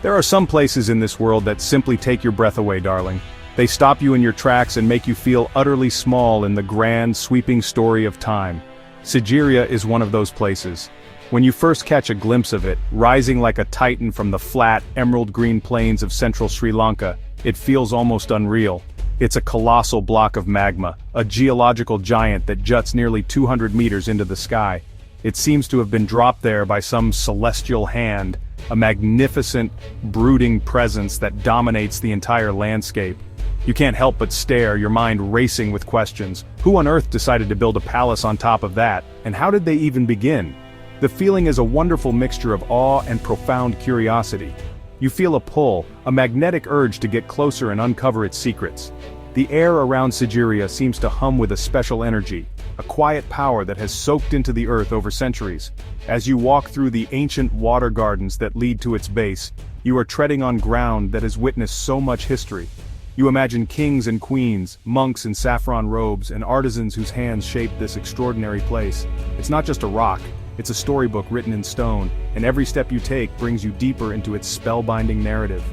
There are some places in this world that simply take your breath away, darling. They stop you in your tracks and make you feel utterly small in the grand, sweeping story of time. Sigiriya is one of those places. When you first catch a glimpse of it, rising like a titan from the flat, emerald-green plains of central Sri Lanka, it feels almost unreal. It's a colossal block of magma, a geological giant that juts nearly 200 meters into the sky. It seems to have been dropped there by some celestial hand, a magnificent, brooding presence that dominates the entire landscape. You can't help but stare, your mind racing with questions. Who on earth decided to build a palace on top of that, and how did they even begin? The feeling is a wonderful mixture of awe and profound curiosity. You feel a pull, a magnetic urge to get closer and uncover its secrets. The air around Sigiriya seems to hum with a special energy, a quiet power that has soaked into the earth over centuries. As you walk through the ancient water gardens that lead to its base, you are treading on ground that has witnessed so much history. You imagine kings and queens, monks in saffron robes, and artisans whose hands shaped this extraordinary place. It's not just a rock, it's a storybook written in stone, and every step you take brings you deeper into its spellbinding narrative.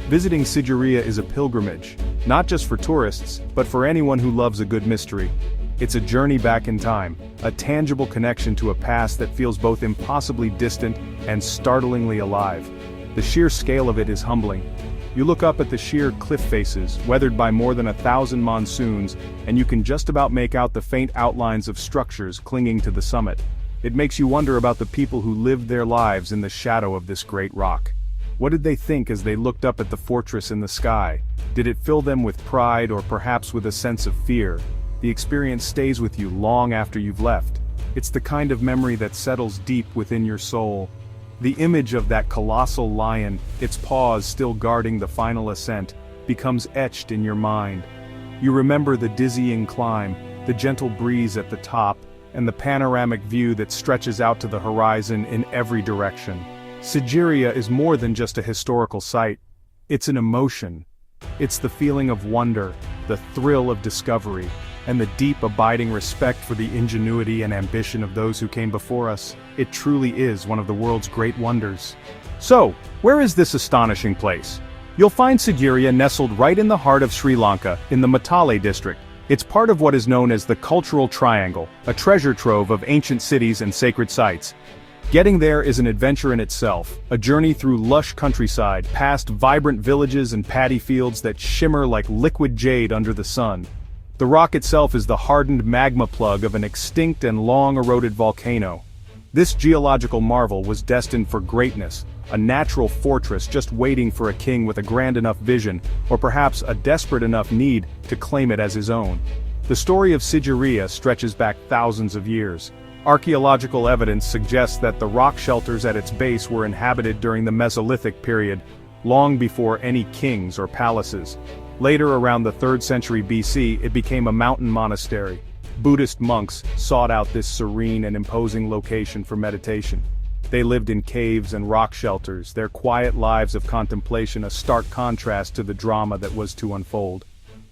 Visiting Sigiriya is a pilgrimage, not just for tourists, but for anyone who loves a good mystery. It's a journey back in time, a tangible connection to a past that feels both impossibly distant and startlingly alive. The sheer scale of it is humbling. You look up at the sheer cliff faces, weathered by more than 1,000 monsoons, and you can just about make out the faint outlines of structures clinging to the summit. It makes you wonder about the people who lived their lives in the shadow of this great rock. What did they think as they looked up at the fortress in the sky? Did it fill them with pride or perhaps with a sense of fear? The experience stays with you long after you've left. It's the kind of memory that settles deep within your soul. The image of that colossal lion, its paws still guarding the final ascent, becomes etched in your mind. You remember the dizzying climb, the gentle breeze at the top, and the panoramic view that stretches out to the horizon in every direction. Sigiriya is more than just a historical site. It's an emotion. It's the feeling of wonder, the thrill of discovery, and the deep abiding respect for the ingenuity and ambition of those who came before us. It truly is one of the world's great wonders. So, where is this astonishing place? You'll find Sigiriya nestled right in the heart of Sri Lanka, in the Matale district. It's part of what is known as the Cultural Triangle, a treasure trove of ancient cities and sacred sites. Getting there is an adventure in itself, a journey through lush countryside, past vibrant villages and paddy fields that shimmer like liquid jade under the sun. The rock itself is the hardened magma plug of an extinct and long-eroded volcano. This geological marvel was destined for greatness, a natural fortress just waiting for a king with a grand enough vision, or perhaps a desperate enough need to claim it as his own. The story of Sigiriya stretches back thousands of years. Archaeological evidence suggests that the rock shelters at its base were inhabited during the Mesolithic period, long before any kings or palaces. Later, around the 3rd century BC, it became a mountain monastery. Buddhist monks sought out this serene and imposing location for meditation. They lived in caves and rock shelters, their quiet lives of contemplation a stark contrast to the drama that was to unfold.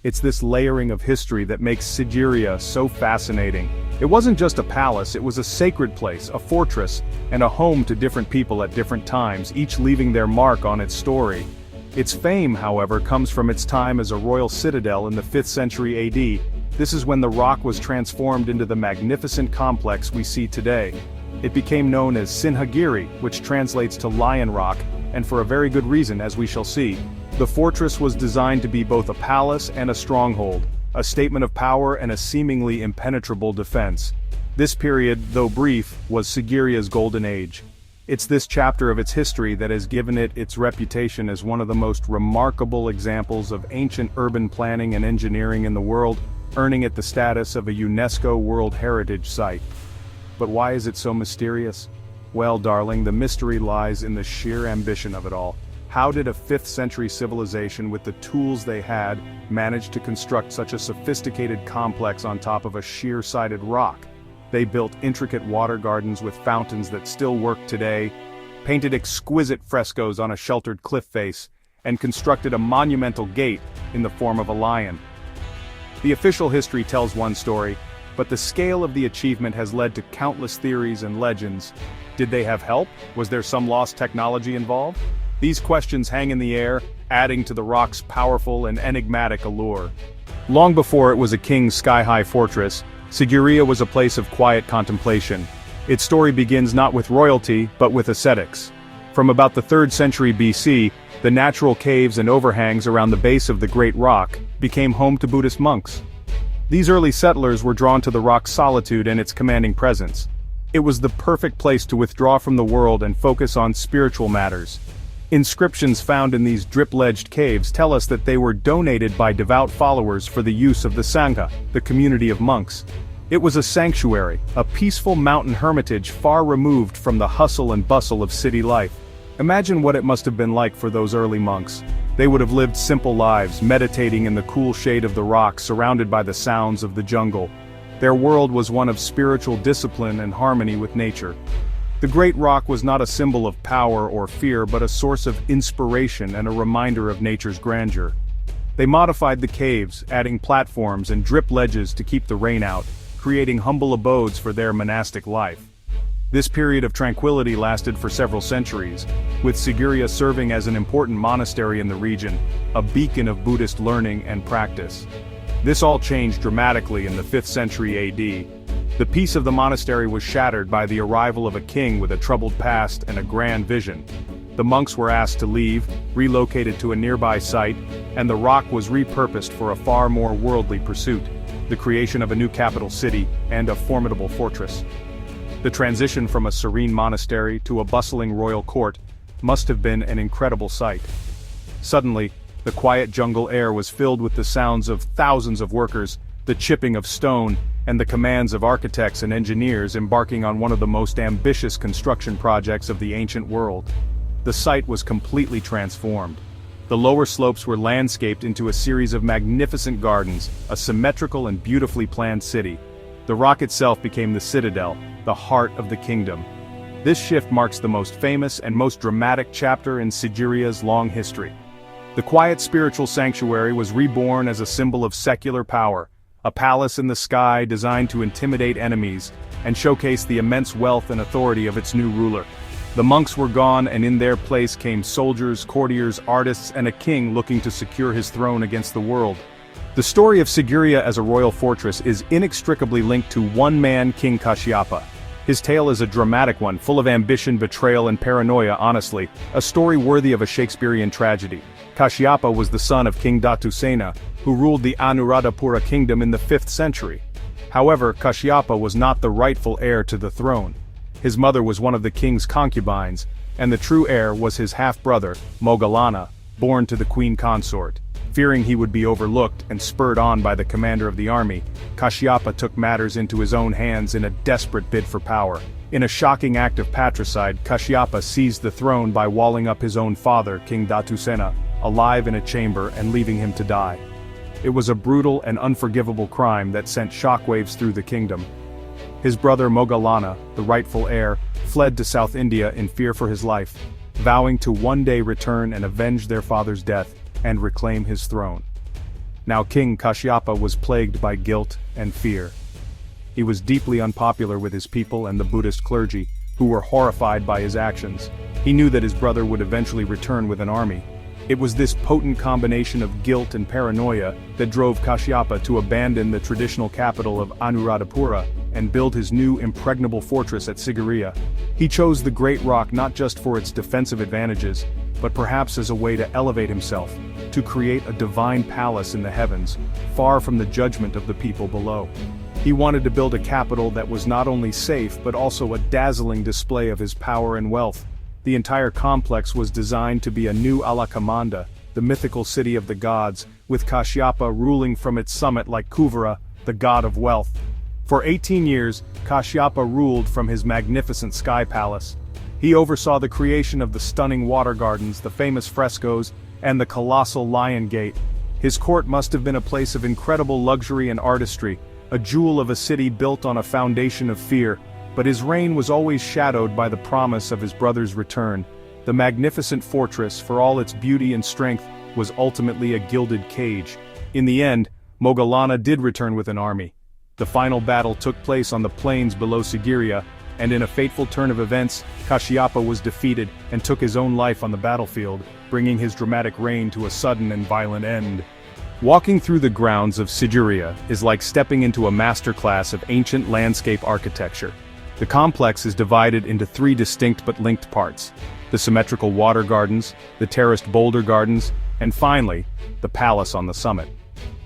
It's this layering of history that makes Sigiriya so fascinating. It wasn't just a palace, it was a sacred place, a fortress, and a home to different people at different times, each leaving their mark on its story. Its fame, however, comes from its time as a royal citadel in the 5th century AD. This is when the rock was transformed into the magnificent complex we see today. It became known as Sigiriya, which translates to Lion Rock, and for a very good reason, as we shall see. The fortress was designed to be both a palace and a stronghold, a statement of power and a seemingly impenetrable defense. This period, though brief, was Sigiriya's golden age. It's this chapter of its history that has given it its reputation as one of the most remarkable examples of ancient urban planning and engineering in the world, earning it the status of a UNESCO World Heritage Site. But why is it so mysterious? Well, darling, the mystery lies in the sheer ambition of it all. How did a 5th century civilization with the tools they had manage to construct such a sophisticated complex on top of a sheer-sided rock? They built intricate water gardens with fountains that still work today, painted exquisite frescoes on a sheltered cliff face, and constructed a monumental gate in the form of a lion. The official history tells one story, but the scale of the achievement has led to countless theories and legends. Did they have help? Was there some lost technology involved? These questions hang in the air, adding to the rock's powerful and enigmatic allure. Long before it was a king's sky-high fortress, Sigiriya was a place of quiet contemplation. Its story begins not with royalty, but with ascetics. From about the 3rd century BC, the natural caves and overhangs around the base of the Great Rock became home to Buddhist monks. These early settlers were drawn to the rock's solitude and its commanding presence. It was the perfect place to withdraw from the world and focus on spiritual matters. Inscriptions found in these drip-ledged caves tell us that they were donated by devout followers for the use of the Sangha, the community of monks. It was a sanctuary, a peaceful mountain hermitage far removed from the hustle and bustle of city life. Imagine what it must have been like for those early monks. They would have lived simple lives, meditating in the cool shade of the rock, surrounded by the sounds of the jungle. Their world was one of spiritual discipline and harmony with nature. The Great Rock was not a symbol of power or fear, but a source of inspiration and a reminder of nature's grandeur. They modified the caves, adding platforms and drip ledges to keep the rain out, creating humble abodes for their monastic life. This period of tranquility lasted for several centuries, with Sigiriya serving as an important monastery in the region, a beacon of Buddhist learning and practice. This all changed dramatically in the 5th century AD. The peace of the monastery was shattered by the arrival of a king with a troubled past and a grand vision. The monks were asked to leave, relocated to a nearby site, and the rock was repurposed for a far more worldly pursuit, the creation of a new capital city and a formidable fortress. The transition from a serene monastery to a bustling royal court must have been an incredible sight. Suddenly, the quiet jungle air was filled with the sounds of thousands of workers, the chipping of stone, and the commands of architects and engineers embarking on one of the most ambitious construction projects of the ancient world. The site was completely transformed. The lower slopes were landscaped into a series of magnificent gardens, a symmetrical and beautifully planned city. The rock itself became the citadel, the heart of the kingdom. This shift marks the most famous and most dramatic chapter in Sigiriya's long history. The quiet spiritual sanctuary was reborn as a symbol of secular power, a palace in the sky designed to intimidate enemies and showcase the immense wealth and authority of its new ruler. The monks were gone, and in their place came soldiers, courtiers, artists, and a king looking to secure his throne against the world. The story of Sigiriya as a royal fortress is inextricably linked to one man, King Kashyapa. His tale is a dramatic one, full of ambition, betrayal, and paranoia. Honestly, a story worthy of a Shakespearean tragedy. Kashyapa was the son of King Datusena, who ruled the Anuradhapura kingdom in the 5th century. However, Kashyapa was not the rightful heir to the throne. His mother was one of the king's concubines, and the true heir was his half-brother, Moggallana, born to the queen consort. Fearing he would be overlooked and spurred on by the commander of the army, Kashyapa took matters into his own hands in a desperate bid for power. In a shocking act of patricide, Kashyapa seized the throne by walling up his own father, King Datusena, alive in a chamber and leaving him to die. It was a brutal and unforgivable crime that sent shockwaves through the kingdom. His brother Moggallana, the rightful heir, fled to South India in fear for his life, vowing to one day return and avenge their father's death and reclaim his throne. Now King Kashyapa was plagued by guilt and fear. He was deeply unpopular with his people and the Buddhist clergy, who were horrified by his actions. He knew that his brother would eventually return with an army. It was this potent combination of guilt and paranoia that drove Kashyapa to abandon the traditional capital of Anuradhapura and build his new impregnable fortress at Sigiriya. He chose the Great Rock not just for its defensive advantages, but perhaps as a way to elevate himself, to create a divine palace in the heavens, far from the judgment of the people below. He wanted to build a capital that was not only safe but also a dazzling display of his power and wealth. The entire complex was designed to be a new Alakamanda, the mythical city of the gods, with Kashyapa ruling from its summit like Kuvera, the god of wealth. For 18 years, Kashyapa ruled from his magnificent sky palace. He oversaw the creation of the stunning water gardens, the famous frescoes, and the colossal Lion Gate. His court must have been a place of incredible luxury and artistry, a jewel of a city built on a foundation of fear. But his reign was always shadowed by the promise of his brother's return. The magnificent fortress, for all its beauty and strength, was ultimately a gilded cage. In the end, Moggallana did return with an army. The final battle took place on the plains below Sigiriya, and in a fateful turn of events, Kashyapa was defeated and took his own life on the battlefield, bringing his dramatic reign to a sudden and violent end. Walking through the grounds of Sigiriya is like stepping into a masterclass of ancient landscape architecture. The complex is divided into three distinct but linked parts: the symmetrical water gardens, the terraced boulder gardens, and finally, the palace on the summit.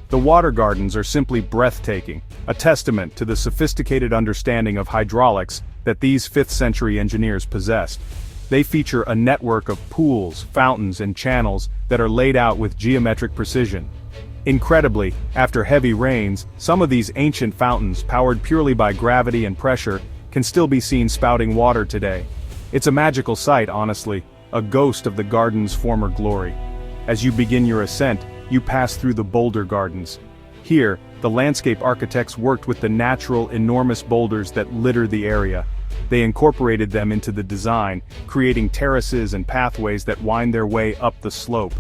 The water gardens are simply breathtaking, a testament to the sophisticated understanding of hydraulics that these 5th century engineers possessed. They feature a network of pools, fountains, and channels that are laid out with geometric precision. Incredibly, after heavy rains, some of these ancient fountains, powered purely by gravity and pressure, can still be seen spouting water today. It's a magical sight, honestly, a ghost of the garden's former glory. As you begin your ascent, you pass through the boulder gardens. Here, the landscape architects worked with the natural, enormous boulders that litter the area. They incorporated them into the design, creating terraces and pathways that wind their way up the slope.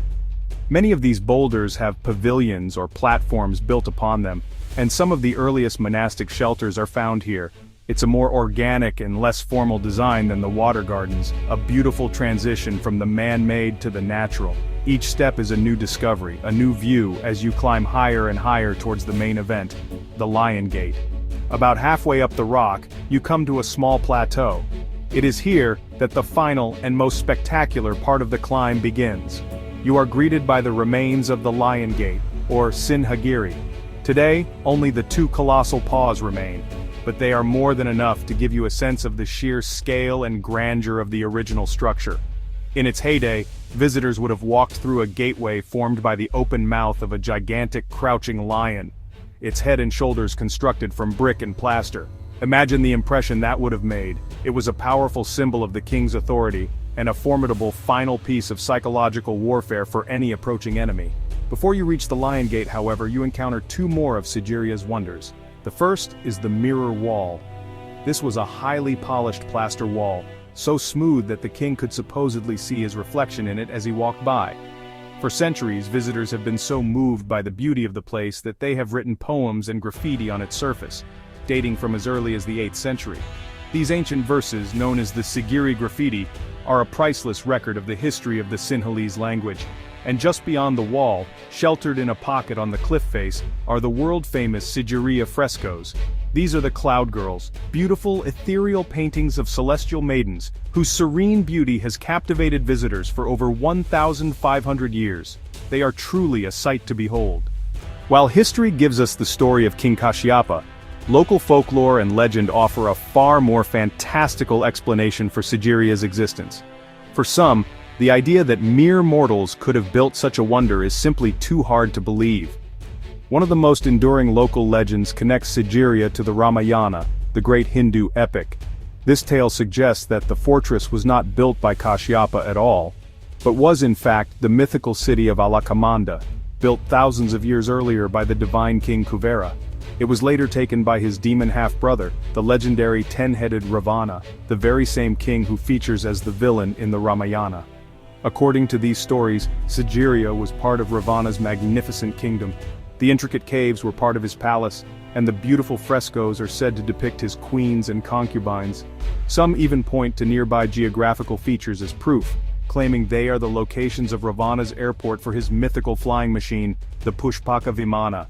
Many of these boulders have pavilions or platforms built upon them, and some of the earliest monastic shelters are found here. It's a more organic and less formal design than the water gardens, a beautiful transition from the man-made to the natural. Each step is a new discovery, a new view as you climb higher and higher towards the main event, the Lion Gate. About halfway up the rock, you come to a small plateau. It is here that the final and most spectacular part of the climb begins. You are greeted by the remains of the Lion Gate, or Sigiriya. Today, only the 2 colossal paws remain, but they are more than enough to give you a sense of the sheer scale and grandeur of the original structure. In its heyday, visitors would have walked through a gateway formed by the open mouth of a gigantic crouching lion, its head and shoulders constructed from brick and plaster. Imagine the impression that would have made. It was a powerful symbol of the king's authority, and a formidable final piece of psychological warfare for any approaching enemy. Before you reach the Lion Gate, however, you encounter 2 more of Sigiriya's wonders. The first is the mirror wall. This was a highly polished plaster wall, so smooth that the king could supposedly see his reflection in it as he walked by. For centuries, visitors have been so moved by the beauty of the place that they have written poems and graffiti on its surface, dating from as early as the 8th century. These ancient verses, known as the Sigiriya graffiti, are a priceless record of the history of the Sinhalese language. And just beyond the wall, sheltered in a pocket on the cliff face, are the world-famous Sigiriya frescoes. These are the Cloud Girls, beautiful ethereal paintings of celestial maidens, whose serene beauty has captivated visitors for over 1,500 years. They are truly a sight to behold. While history gives us the story of King Kashyapa, local folklore and legend offer a far more fantastical explanation for Sigiriya's existence. For some, the idea that mere mortals could have built such a wonder is simply too hard to believe. One of the most enduring local legends connects Sigiriya to the Ramayana, the great Hindu epic. This tale suggests that the fortress was not built by Kashyapa at all, but was in fact the mythical city of Alakamanda, built thousands of years earlier by the divine king Kuvera. It was later taken by his demon half-brother, the legendary 10-headed Ravana, the very same king who features as the villain in the Ramayana. According to these stories, Sigiriya was part of Ravana's magnificent kingdom. The intricate caves were part of his palace, and the beautiful frescoes are said to depict his queens and concubines. Some even point to nearby geographical features as proof, claiming they are the locations of Ravana's airport for his mythical flying machine, the Pushpaka Vimana.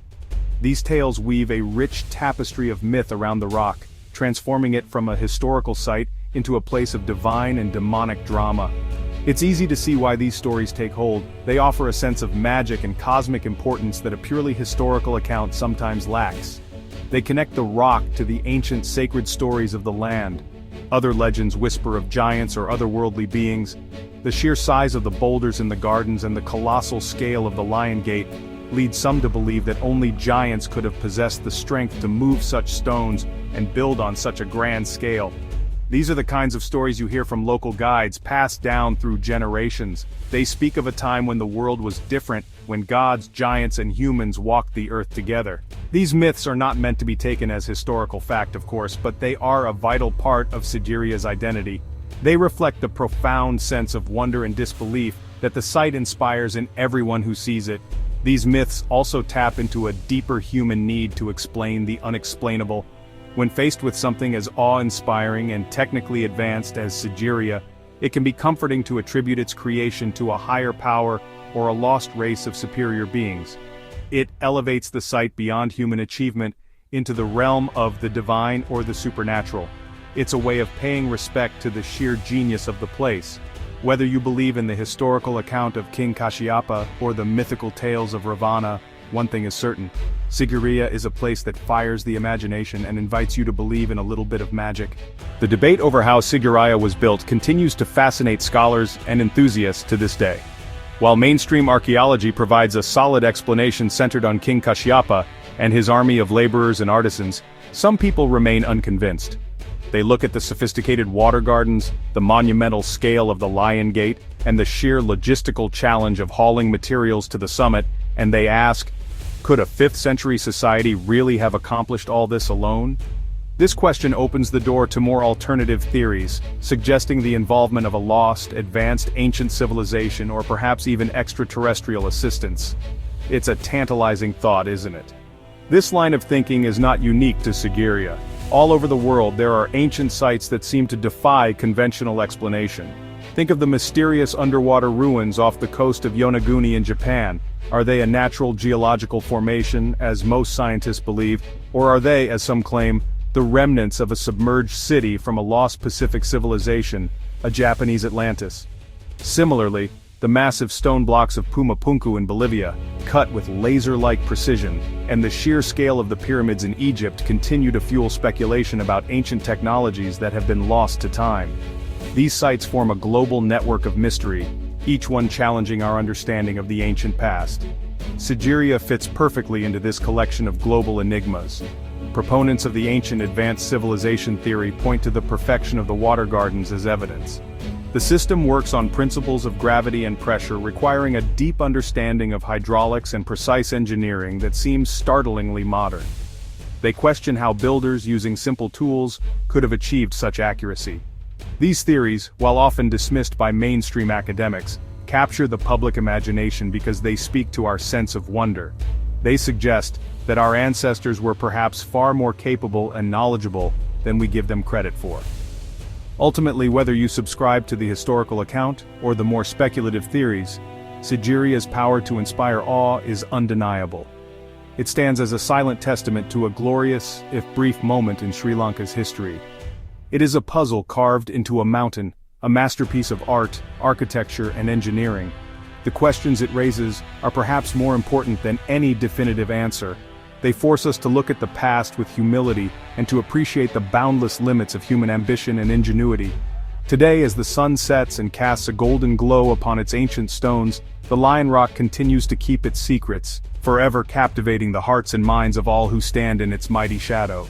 These tales weave a rich tapestry of myth around the rock, transforming it from a historical site into a place of divine and demonic drama. It's easy to see why these stories take hold. They offer a sense of magic and cosmic importance that a purely historical account sometimes lacks. They connect the rock to the ancient sacred stories of the land. Other legends whisper of giants or otherworldly beings. The sheer size of the boulders in the gardens and the colossal scale of the Lion Gate lead some to believe that only giants could have possessed the strength to move such stones and build on such a grand scale. These are the kinds of stories you hear from local guides, passed down through generations. They speak of a time when the world was different, when gods, giants, and humans walked the earth together. These myths are not meant to be taken as historical fact, of course, but they are a vital part of Sigiriya's identity. They reflect the profound sense of wonder and disbelief that the site inspires in everyone who sees it. These myths also tap into a deeper human need to explain the unexplainable. When faced with something as awe-inspiring and technically advanced as Sigiriya, it can be comforting to attribute its creation to a higher power or a lost race of superior beings. It elevates the site beyond human achievement into the realm of the divine or the supernatural. It's a way of paying respect to the sheer genius of the place. Whether you believe in the historical account of King Kashyapa or the mythical tales of Ravana, one thing is certain: Sigiriya is a place that fires the imagination and invites you to believe in a little bit of magic. The debate over how Sigiriya was built continues to fascinate scholars and enthusiasts to this day. While mainstream archaeology provides a solid explanation centered on King Kashyapa and his army of laborers and artisans, some people remain unconvinced. They look at the sophisticated water gardens, the monumental scale of the Lion Gate, and the sheer logistical challenge of hauling materials to the summit, and they ask, could a 5th century society really have accomplished all this alone? This question opens the door to more alternative theories, suggesting the involvement of a lost, advanced ancient civilization or perhaps even extraterrestrial assistance. It's a tantalizing thought, isn't it? This line of thinking is not unique to Sigiriya. All over the world there are ancient sites that seem to defy conventional explanation. Think of the mysterious underwater ruins off the coast of Yonaguni in Japan. Are they a natural geological formation, as most scientists believe, or are they, as some claim, the remnants of a submerged city from a lost Pacific civilization, a Japanese Atlantis? Similarly, the massive stone blocks of Pumapunku in Bolivia, cut with laser-like precision, and the sheer scale of the pyramids in Egypt continue to fuel speculation about ancient technologies that have been lost to time. These sites form a global network of mystery, each one challenging our understanding of the ancient past. Sigiriya fits perfectly into this collection of global enigmas. Proponents of the ancient advanced civilization theory point to the perfection of the water gardens as evidence. The system works on principles of gravity and pressure, requiring a deep understanding of hydraulics and precise engineering that seems startlingly modern. They question how builders using simple tools could have achieved such accuracy. These theories, while often dismissed by mainstream academics, capture the public imagination because they speak to our sense of wonder. They suggest that our ancestors were perhaps far more capable and knowledgeable than we give them credit for. Ultimately, whether you subscribe to the historical account or the more speculative theories, Sigiriya's power to inspire awe is undeniable. It stands as a silent testament to a glorious, if brief, moment in Sri Lanka's history. It is a puzzle carved into a mountain, a masterpiece of art, architecture, and engineering. The questions it raises are perhaps more important than any definitive answer. They force us to look at the past with humility and to appreciate the boundless limits of human ambition and ingenuity. Today, as the sun sets and casts a golden glow upon its ancient stones, the Lion Rock continues to keep its secrets, forever captivating the hearts and minds of all who stand in its mighty shadow.